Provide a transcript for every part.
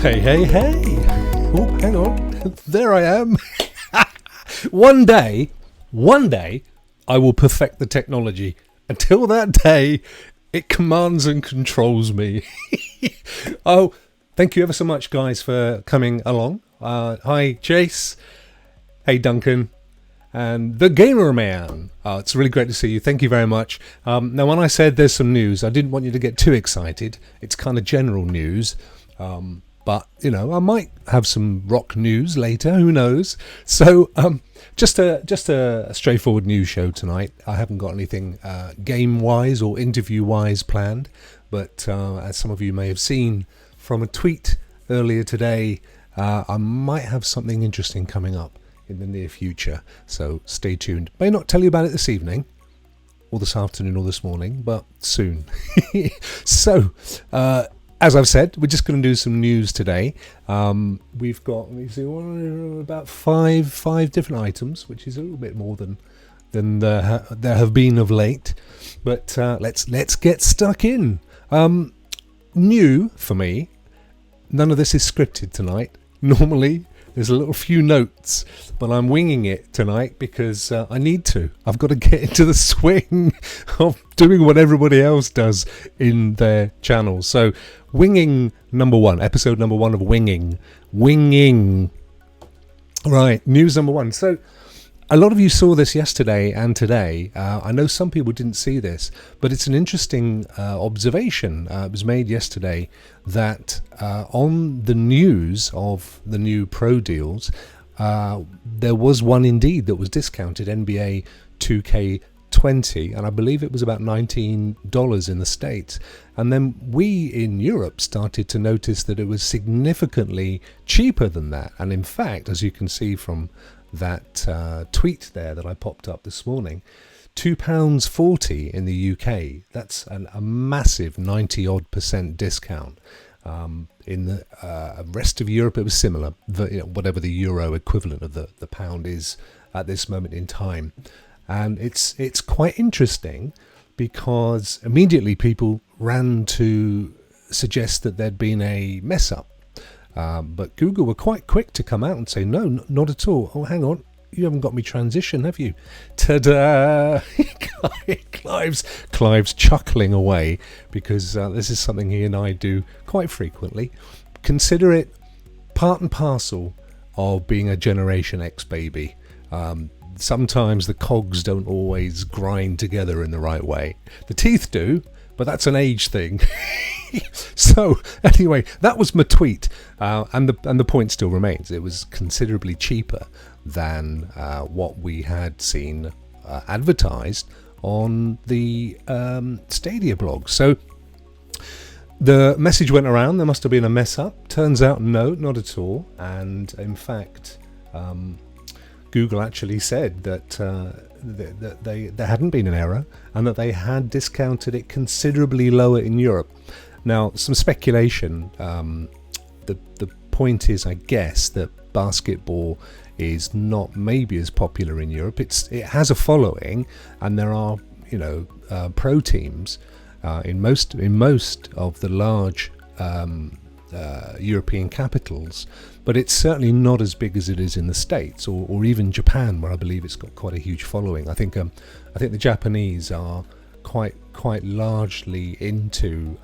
Hey, hey, hey. Oh, hang on. There I am. One day, I will perfect the technology. Until that day, it commands and controls me. Oh, thank you ever so much, guys, for coming along. Hi, Chase. Hey, Duncan. And the Gamer Man. It's really great to see you. Thank you very much. Now, when I said there's some news, I didn't want you to get too excited. It's kind of general news. But, you know, I might have some rock news later. Who knows? So, just a straightforward news show tonight. I haven't got anything game-wise or interview-wise planned. But as some of you may have seen from a tweet earlier today, I might have something interesting coming up in the near future. So stay tuned. May not tell you about it this evening, or this afternoon, or this morning, but soon. So, as I've said, we're just going to do some news today. We've got about five different items, which is a little bit more than there have been of late. But let's get stuck in. New for me. None of this is scripted tonight. Normally, there's a little few notes, but I'm winging it tonight because I need to. I've got to get into the swing of doing what everybody else does in their channels. So, winging number one, episode number one of Winging. Right, news number one. So, a lot of you saw this yesterday and today. I know some people didn't see this, but it's an interesting observation. It was made yesterday that on the news of the new Pro deals, there was one indeed that was discounted, NBA2K20, and I believe it was about $19 in the States. And then we in Europe started to notice that it was significantly cheaper than that. And in fact, as you can see from that tweet there that I popped up this morning, £2.40 in the UK. That's a massive 90-odd% discount. In the rest of Europe, it was similar, whatever the euro equivalent of the pound is at this moment in time. And it's quite interesting because immediately people ran to suggest that there'd been a mess up. But Google were quite quick to come out and say, no, not at all. Oh, hang on. You haven't got me transition, have you? Ta-da! Clive's chuckling away because this is something he and I do quite frequently. Consider it part and parcel of being a Generation X baby. Sometimes the cogs don't always grind together in the right way. The teeth do, but that's an age thing. So anyway, that was my tweet, and the point still remains. It was considerably cheaper than what we had seen advertised on the Stadia blog. So the message went around. There must have been a mess up. Turns out, no, not at all. And in fact, Google actually said that there hadn't been an error and that they had discounted it considerably lower in Europe. Now, some speculation. The point is, I guess, that basketball is not maybe as popular in Europe. It has a following, and there are pro teams in most of the large European capitals, but it's certainly not as big as it is in the States or even Japan, where I believe it's got quite a huge following. I think the Japanese are quite largely into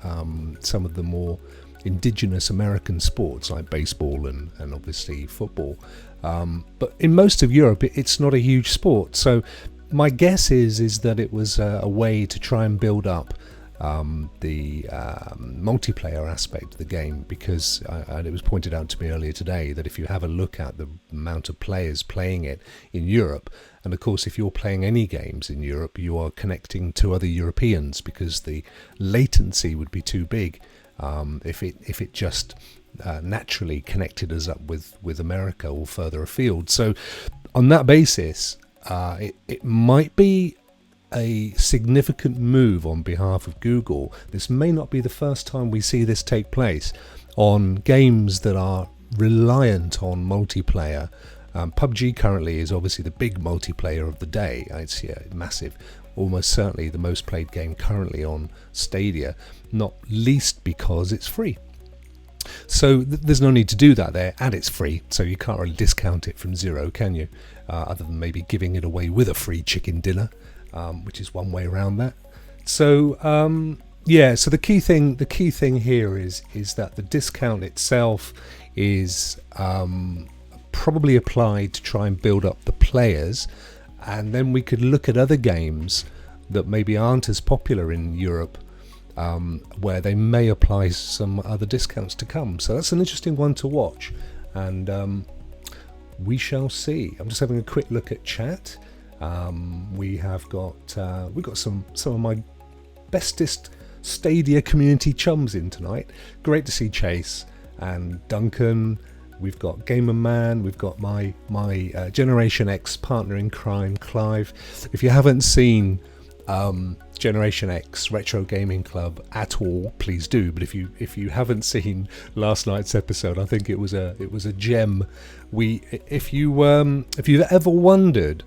some of the more indigenous American sports like baseball and obviously football. But in most of Europe, it's not a huge sport. So my guess is that it was a way to try and build up the multiplayer aspect of the game, because and it was pointed out to me earlier today that if you have a look at the amount of players playing it in Europe, and of course if you're playing any games in Europe, you are connecting to other Europeans because the latency would be too big if it just naturally connected us up with America or further afield. So on that basis, it might be a significant move on behalf of Google. This may not be the first time we see this take place on games that are reliant on multiplayer. PUBG currently is obviously the big multiplayer of the day. It's massive, almost certainly the most played game currently on Stadia, not least because it's free. So there's no need to do that there, and it's free, so you can't really discount it from zero, can you? Other than maybe giving it away with a free chicken dinner, which is one way around that. So so the key thing here is that the discount itself is probably applied to try and build up the players, and then we could look at other games that maybe aren't as popular in Europe, where they may apply some other discounts to come. So that's an interesting one to watch, and we shall see. I'm just having a quick look at chat. We've got some of my bestest Stadia community chums in tonight. Great to see Chase and Duncan. We've got Gamer Man. We've got my Generation X partner in crime, Clive. If you haven't seen Generation X Retro Gaming Club at all, please do. But if you haven't seen last night's episode, I think it was a gem. If you've ever wondered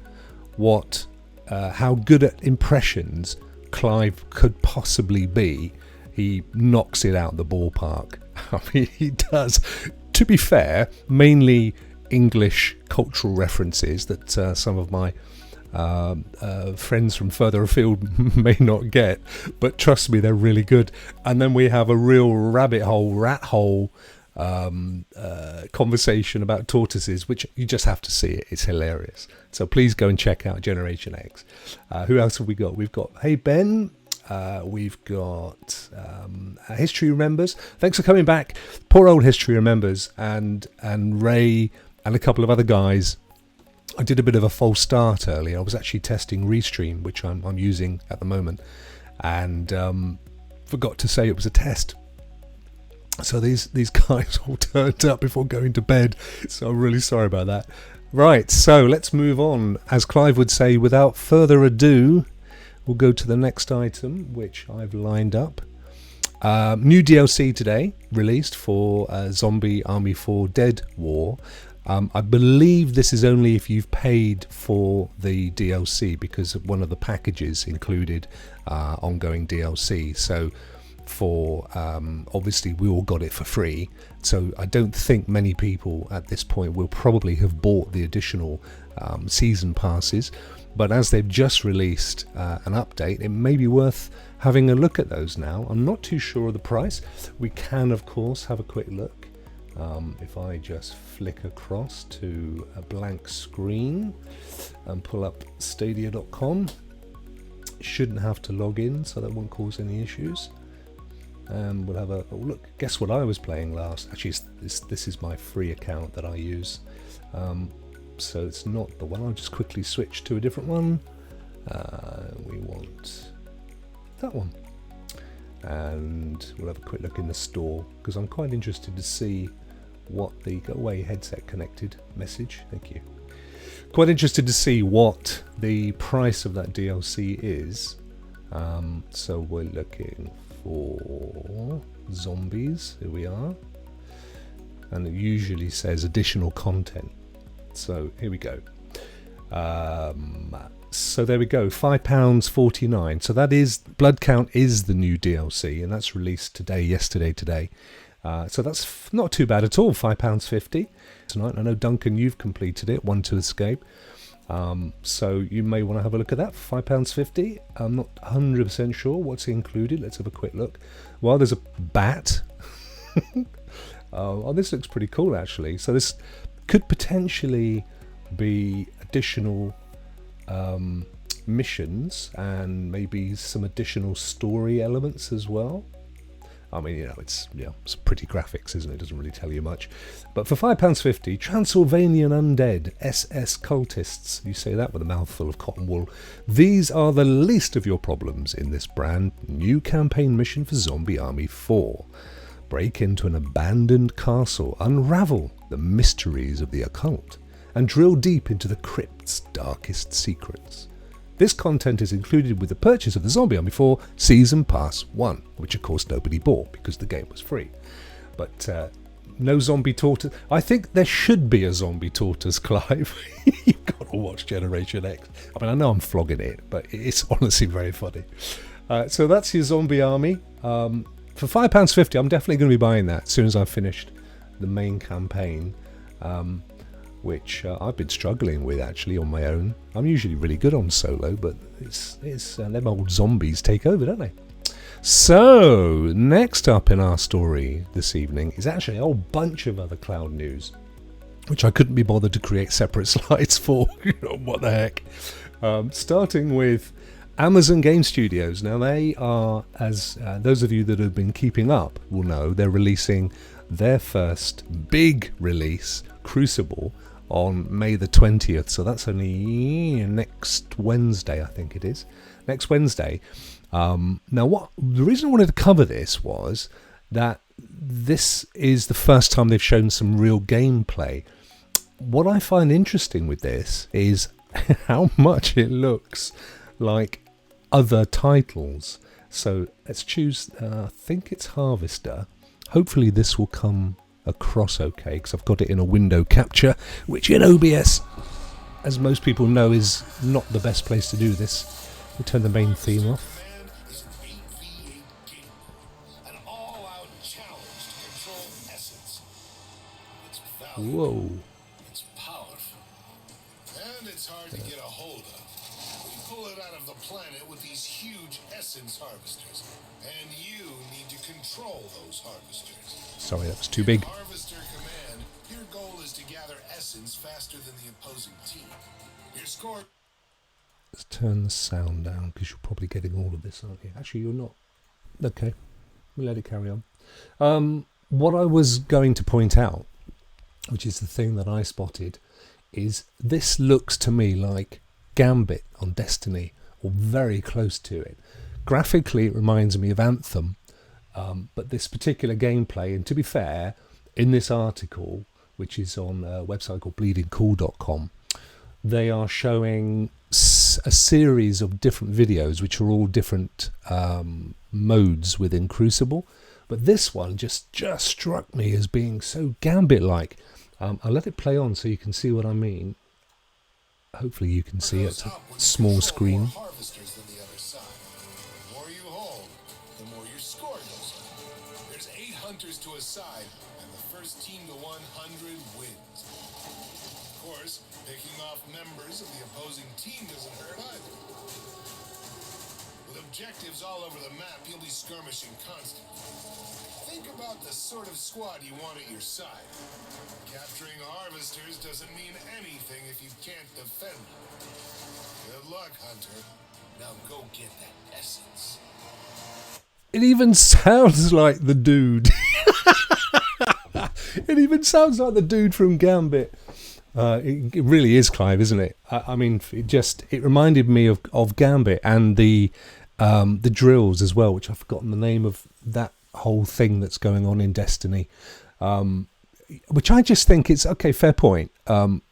how good at impressions Clive could possibly be, he knocks it out the ballpark. I mean, he does. To be fair, mainly English cultural references that some of my friends from further afield may not get, but trust me, they're really good. And then we have a real rat hole conversation about tortoises, which you just have to see it. It's hilarious. So please go and check out Generation X. Who else have we got? We've got Hey Ben. We've got History Remembers. Thanks for coming back. Poor old History Remembers and Ray and a couple of other guys. I did a bit of a false start earlier. I was actually testing Restream, which I'm using at the moment, and forgot to say it was a test. So these guys all turned up before going to bed. So I'm really sorry about that. Right, so let's move on. As Clive would say, without further ado, we'll go to the next item, which I've lined up. New DLC today, released for Zombie Army 4 Dead War. I believe this is only if you've paid for the DLC, because one of the packages included ongoing DLC. So for obviously we all got it for free, so I don't think many people at this point will probably have bought the additional season passes. But as they've just released an update, it may be worth having a look at those now. I'm not too sure of the price. We can, of course, have a quick look. If I just flick across to a blank screen and pull up stadia.com, shouldn't have to log in, so that won't cause any issues. And we'll have a look. Guess what I was playing last? Actually, this is my free account that I use. So it's not the one. I'll just quickly switch to a different one. We want that one. And we'll have a quick look in the store, because I'm quite interested to see what the go away headset connected message. Thank you. Quite interested to see what the price of that DLC is. So we're looking for zombies. Here we are. And it usually says additional content. So here we go. So there we go, £5.49. So that is Blood Count is the new DLC, and that's released yesterday. So that's not too bad at all. £5.50 tonight. I know Duncan, you've completed it. One to Escape. So you may want to have a look at that for £5.50. I'm not 100% sure what's included. Let's have a quick look. Well, there's a bat. Oh, this looks pretty cool actually. So this could potentially be additional missions and maybe some additional story elements as well. I mean, it's pretty graphics, isn't it? It doesn't really tell you much. But for £5.50, Transylvanian Undead SS Cultists. You say that with a mouthful of cotton wool. These are the least of your problems in this brand new campaign mission for Zombie Army 4. Break into an abandoned castle, unravel the mysteries of the occult, and drill deep into the crypt's darkest secrets. This content is included with the purchase of the Zombie Army 4 Season Pass 1, which of course nobody bought because the game was free. But no zombie tortoise. I think there should be a zombie tortoise, Clive. You've got to watch Generation X. I mean, I know I'm flogging it, but it's honestly very funny. So that's your Zombie Army. for £5.50, I'm definitely going to be buying that as soon as I've finished the main campaign, which I've been struggling with actually on my own. I'm usually really good on solo, but it's them old zombies take over, don't they? So, next up in our story this evening is actually a whole bunch of other cloud news, which I couldn't be bothered to create separate slides for. What the heck? Starting with Amazon Game Studios. Now, they are, as those of you that have been keeping up will know, they're releasing their first big release, Crucible, on May the 20th. So that's only next Wednesday, I think it is. Next Wednesday. Now, the reason I wanted to cover this was that this is the first time they've shown some real gameplay. What I find interesting with this is how much it looks like other titles. So let's choose, I think it's Harvester. Hopefully this will come across okay, because I've got it in a window capture, which in OBS, as most people know, is not the best place to do this. We'll turn the main theme off. Whoa. It's powerful. And it's hard to get a hold of. We pull it out of the planet with these huge essence harvesters. And you need to control those harvesters. Sorry, that was too big. Harvester command, your goal is to gather essence faster than the opposing team. Your score... Let's turn the sound down, because you're probably getting all of this, aren't you? Actually, you're not. Okay, we'll let it carry on. What I was going to point out, which is the thing that I spotted, is this looks to me like Gambit on Destiny, or very close to it. Graphically, it reminds me of Anthem, but this particular gameplay, and to be fair, in this article, which is on a website called bleedingcool.com, they are showing a series of different videos, which are all different modes within Crucible. But this one just struck me as being so Gambit-like. I'll let it play on so you can see what I mean. Hopefully you can see it. Small screen. The more you hold, the more your score goes up. There's 8 hunters to a side, and the first team to 100 wins. Of course, picking off members of the opposing team doesn't hurt either. With objectives all over the map, you'll be skirmishing constantly. Think about the sort of squad you want at your side. Capturing harvesters doesn't mean anything if you can't defend them. Good luck, Hunter. Now go get that essence. It even sounds like the dude. It even sounds like the dude from Gambit. It really is, Clive, isn't it? I mean, it reminded me of Gambit and the drills as well, which I've forgotten the name of that whole thing that's going on in Destiny, which I just think it's okay. Fair point.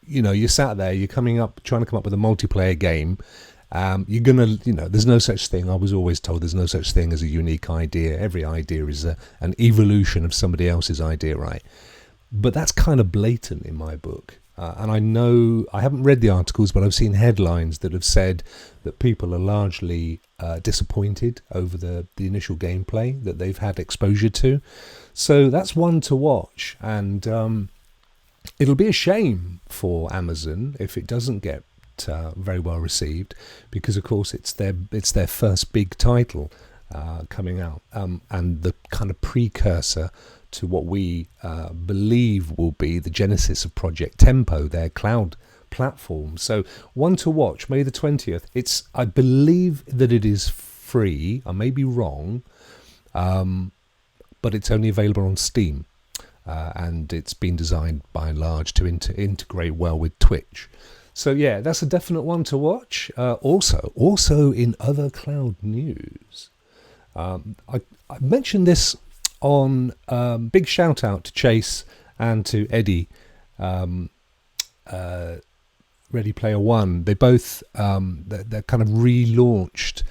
You're sat there, you're trying to come up with a multiplayer game. You're gonna, there's no such thing. I was always told there's no such thing as a unique idea. Every idea is an evolution of somebody else's idea, right? But that's kind of blatant in my book. And I know, I haven't read the articles, but I've seen headlines that have said that people are largely disappointed over the initial gameplay that they've had exposure to. So that's one to watch. And it'll be a shame for Amazon if it doesn't get very well received, because, of course, it's their first big title coming out, and the kind of precursor to what we believe will be the genesis of Project Tempo, their cloud platform. So one to watch, May the 20th. I believe that it is free. I may be wrong, but it's only available on Steam, and it's been designed by and large to integrate well with Twitch. So yeah, that's a definite one to watch. Also in other cloud news, I mentioned this on big shout out to Chase and to Eddie, Ready Player One. They both they kind of relaunched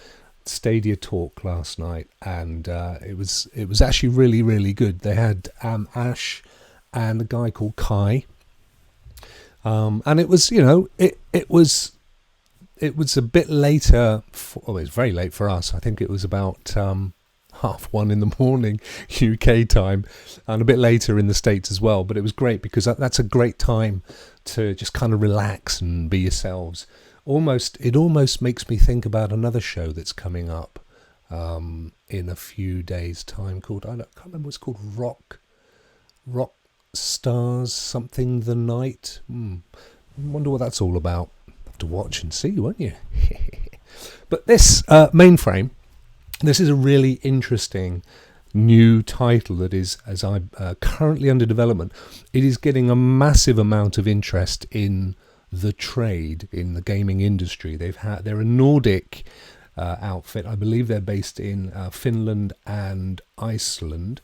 Stadia Talk last night, and it was actually really, really good. They had Ash and a guy called Kai, and it was it was a bit later. It was very late for us. I think it was about 1:30 in the morning UK time, and a bit later in the States as well. But it was great because that's a great time to just kind of relax and be yourselves. It almost makes me think about another show that's coming up in a few days' time called, I can't remember what it's called, Rokk Stars something the night. Wonder what that's all about. Have to watch and see, won't you? But this Mainframe, this is a really interesting new title that is, as I'm currently under development. It is getting a massive amount of interest in the trade, in the gaming industry. They're a Nordic outfit. I believe they're based in Finland and Iceland,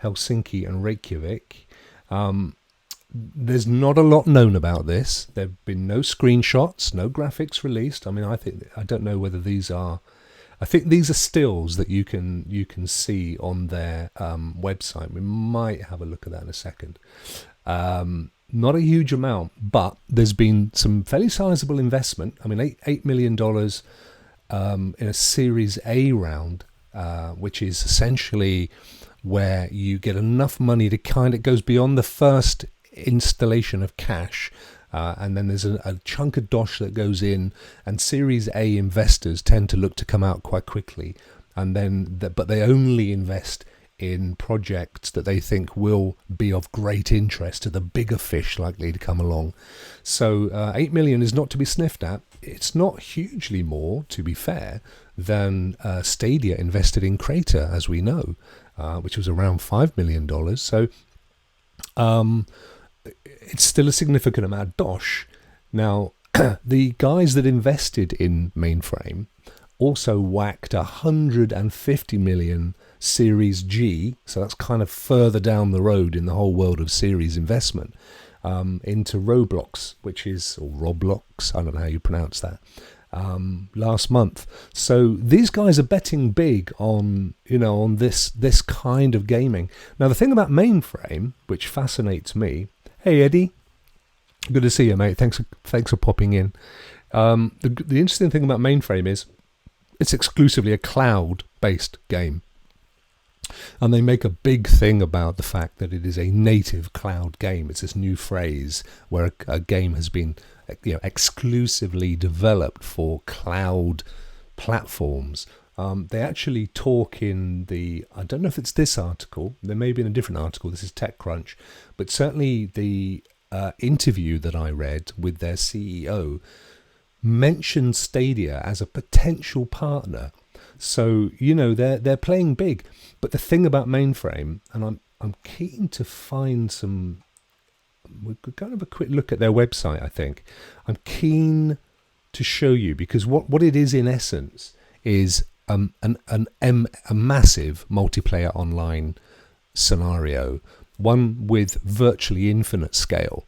Helsinki and Reykjavik. There's not a lot known about this. There have been no screenshots, no graphics released. I mean, I don't know whether these are. I think these are stills that you can see on their website. We might have a look at that in a second. Not a huge amount, but there's been some fairly sizable investment. I mean, $8 million in a Series A round, which is essentially where you get enough money to it goes beyond the first installation of cash, and then there's a chunk of dosh that goes in, and Series A investors tend to look to come out quite quickly, and but they only invest in projects that they think will be of great interest to the bigger fish likely to come along. So 8 million is not to be sniffed at. It's not hugely more, to be fair, than Stadia invested in Crater, as we know, which was around $5 million. So it's still a significant amount of dosh. Now, the guys that invested in Mainframe also whacked 150 million Series G, so that's kind of further down the road in the whole world of series investment, into Roblox, or Roblox, I don't know how you pronounce that, last month. So these guys are betting big on this kind of gaming. Now the thing about Mainframe, which fascinates me, hey Eddie, good to see you, mate. Thanks for popping in. The interesting thing about Mainframe is it's exclusively a cloud-based game. And they make a big thing about the fact that it is a native cloud game. It's this new phrase where a game has been exclusively developed for cloud platforms. They actually talk in I don't know if it's this article, there may be in a different article, this is TechCrunch, but certainly the interview that I read with their CEO mentioned Stadia as a potential partner. So they're playing big. But the thing about Mainframe, and I'm keen to find some. We're going to have a quick look at their website. I think I'm keen to show you, because what it is in essence is a massive multiplayer online scenario, one with virtually infinite scale,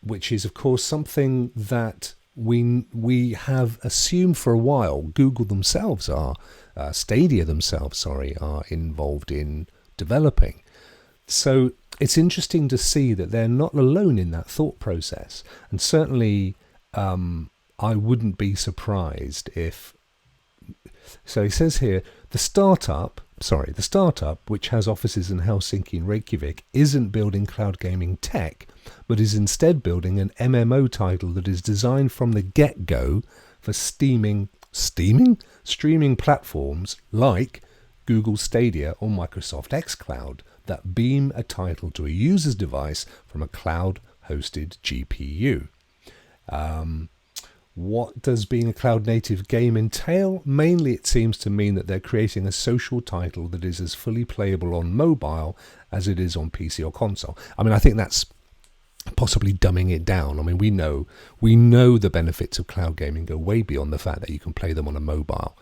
which is of course something that we have assumed for a while. Google themselves Stadia themselves, are involved in developing. So it's interesting to see that they're not alone in that thought process. And certainly I wouldn't be surprised if... So he says here, the startup, which has offices in Helsinki and Reykjavik, isn't building cloud gaming tech, but is instead building an MMO title that is designed from the get-go for streaming platforms like Google Stadia or Microsoft XCloud that beam a title to a user's device from a cloud-hosted GPU. What does being a cloud-native game entail? Mainly it seems to mean that they're creating a social title that is as fully playable on mobile as it is on PC or console. I mean, I think that's possibly dumbing it down. I mean, we know the benefits of cloud gaming go way beyond the fact that you can play them on a mobile.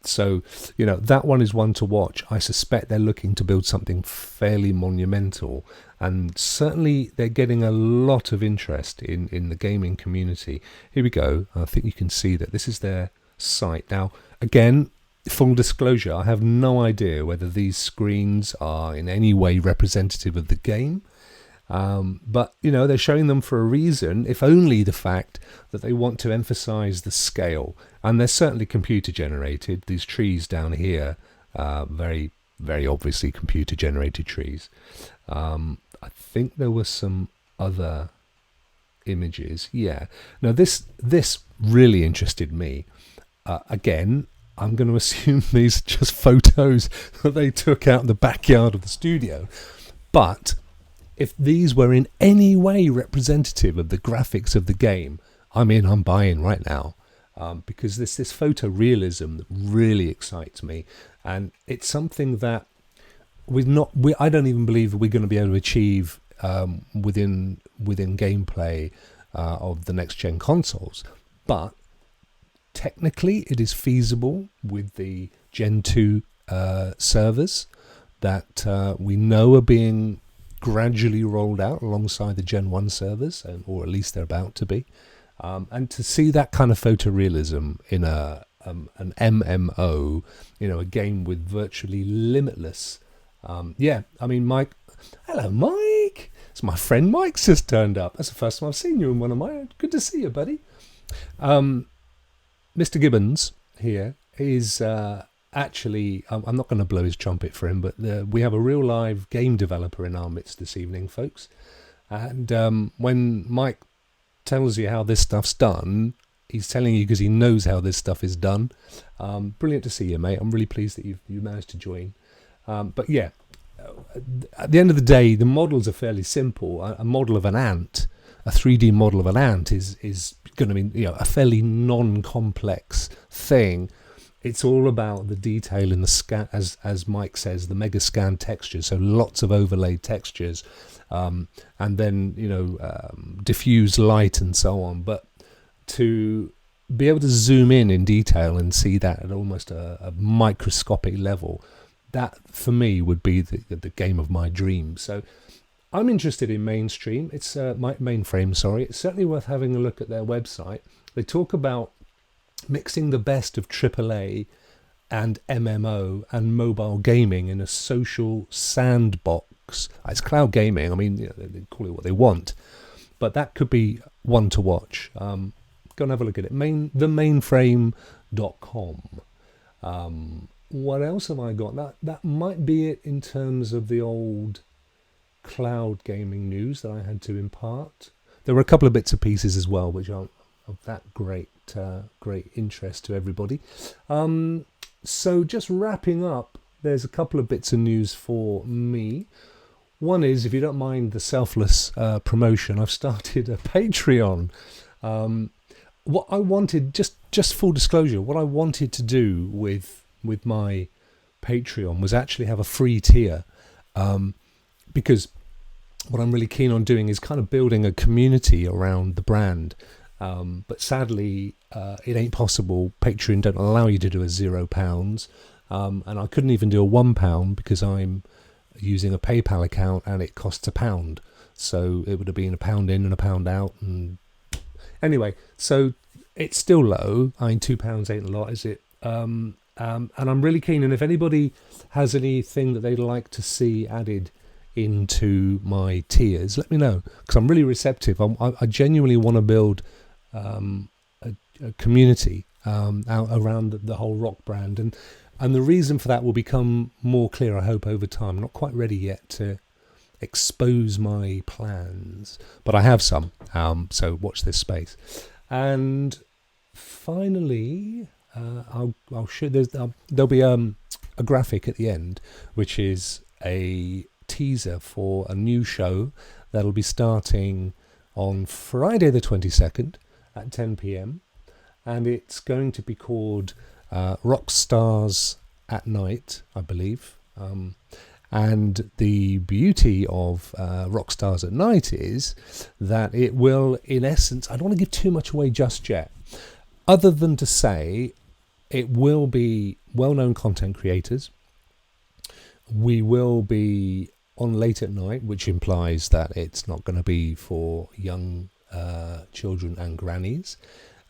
So, that one is one to watch. I suspect they're looking to build something fairly monumental, and certainly they're getting a lot of interest in the gaming community. Here we go. I think you can see that this is their site. Now, again, full disclosure, I have no idea whether these screens are in any way representative of the game. But they're showing them for a reason, if only the fact that they want to emphasize the scale. And they're certainly computer generated. These trees down here Very, very obviously computer-generated trees. I think there were some other images. Yeah. Now this really interested me. Again, I'm going to assume these are just photos that they took out in the backyard of the studio. But if these were in any way representative of the graphics of the game, I'm buying right now. Because this photorealism that really excites me, and it's something that I don't even believe that we're going to be able to achieve within gameplay of the next gen consoles, but technically it is feasible with the Gen 2 servers that we know are being gradually rolled out alongside the Gen 1 servers, or at least they're about to be. And to see that kind of photorealism in an MMO, a game with virtually limitless. Mike. Hello, Mike. It's my friend Mike's just turned up. That's the first time I've seen you in one of my. Good to see you, buddy. Mr. Gibbons here is actually. I'm not going to blow his trumpet for him, but we have a real live game developer in our midst this evening, folks. And when Mike tells you how this stuff's done, he's telling you because he knows how this stuff is done. Brilliant to see you, mate. I'm really pleased that you managed to join. But yeah, at the end of the day, the models are fairly simple. A model of an ant, a 3D model of an ant is going to be a fairly non-complex thing. It's all about the detail in the scan, as Mike says, the mega scan textures. So lots of overlaid textures, and then diffuse light and so on. But to be able to zoom in detail and see that at almost a microscopic level, that for me would be the game of my dreams. So I'm interested in Mainstream. It's Mainframe. Sorry, it's certainly worth having a look at their website. They talk about mixing the best of AAA and MMO and mobile gaming in a social sandbox. It's cloud gaming. I mean, they call it what they want, but that could be one to watch. Go and have a look at it. themainframe.com. What else have I got? That might be it in terms of the old cloud gaming news that I had to impart. There were a couple of bits and pieces as well, which aren't of that great interest to everybody. So just wrapping up, there's a couple of bits of news for me. One is, if you don't mind the selfless promotion, I've started a Patreon. What I wanted, just full disclosure, what I wanted to do with my Patreon was actually have a free tier, because what I'm really keen on doing is kind of building a community around the brand. But sadly, it ain't possible. Patreon don't allow you to do a £0, and I couldn't even do a £1 because I'm using a PayPal account and it costs £1. So it would have been £1 in and £1 out. And anyway, so it's still low. I mean, £2 ain't a lot, is it? And I'm really keen. And if anybody has anything that they'd like to see added into my tiers, let me know, because I'm really receptive. I genuinely want to build a community out around the whole Rokk brand, and the reason for that will become more clear, I hope, over time. I'm not quite ready yet to expose my plans, but I have some, so watch this space. And finally, I'll show there'll be a graphic at the end, which is a teaser for a new show that'll be starting on Friday the 22nd at 10 p.m. and it's going to be called Rock Stars at Night, I believe. And the beauty of Rock Stars at Night is that it will, in essence, I don't want to give too much away just yet, other than to say it will be well-known content creators. We will be on late at night, which implies that it's not going to be for young children and grannies,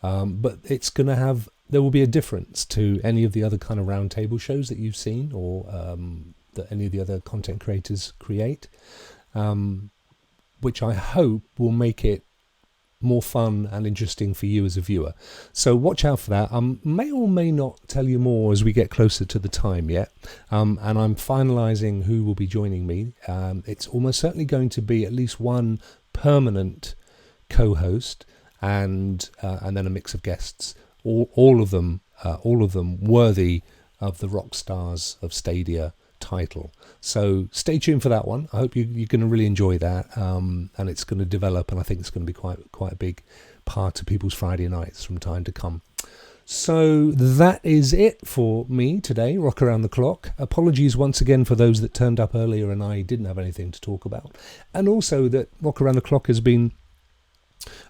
but it's going to have, there will be a difference to any of the other kind of roundtable shows that you've seen, or that any of the other content creators create, which I hope will make it more fun and interesting for you as a viewer. So watch out for that. May or may not tell you more as we get closer to the time yet. And I'm finalising who will be joining me. It's almost certainly going to be at least one permanent co-host and then a mix of guests. All of them worthy of the rock stars of Stadia title. So stay tuned for that one. I hope you're going to really enjoy that, and it's going to develop, and I think it's going to be quite a big part of people's Friday nights from time to come. So that is it for me today, Rokk Around the Clock. Apologies once again for those that turned up earlier and I didn't have anything to talk about, and also that Rokk Around the Clock has been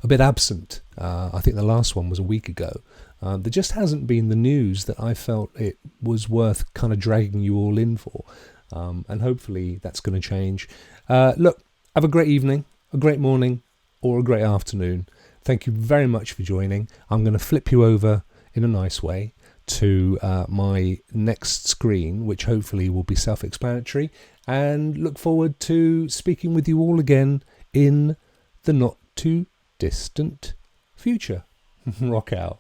a bit absent. I think the last one was a week ago. There just hasn't been the news that I felt it was worth kind of dragging you all in for. And hopefully that's going to change. Look, have a great evening, a great morning, or a great afternoon. Thank you very much for joining. I'm going to flip you over in a nice way to my next screen, which hopefully will be self-explanatory, and look forward to speaking with you all again in the not too distant future. Rock out.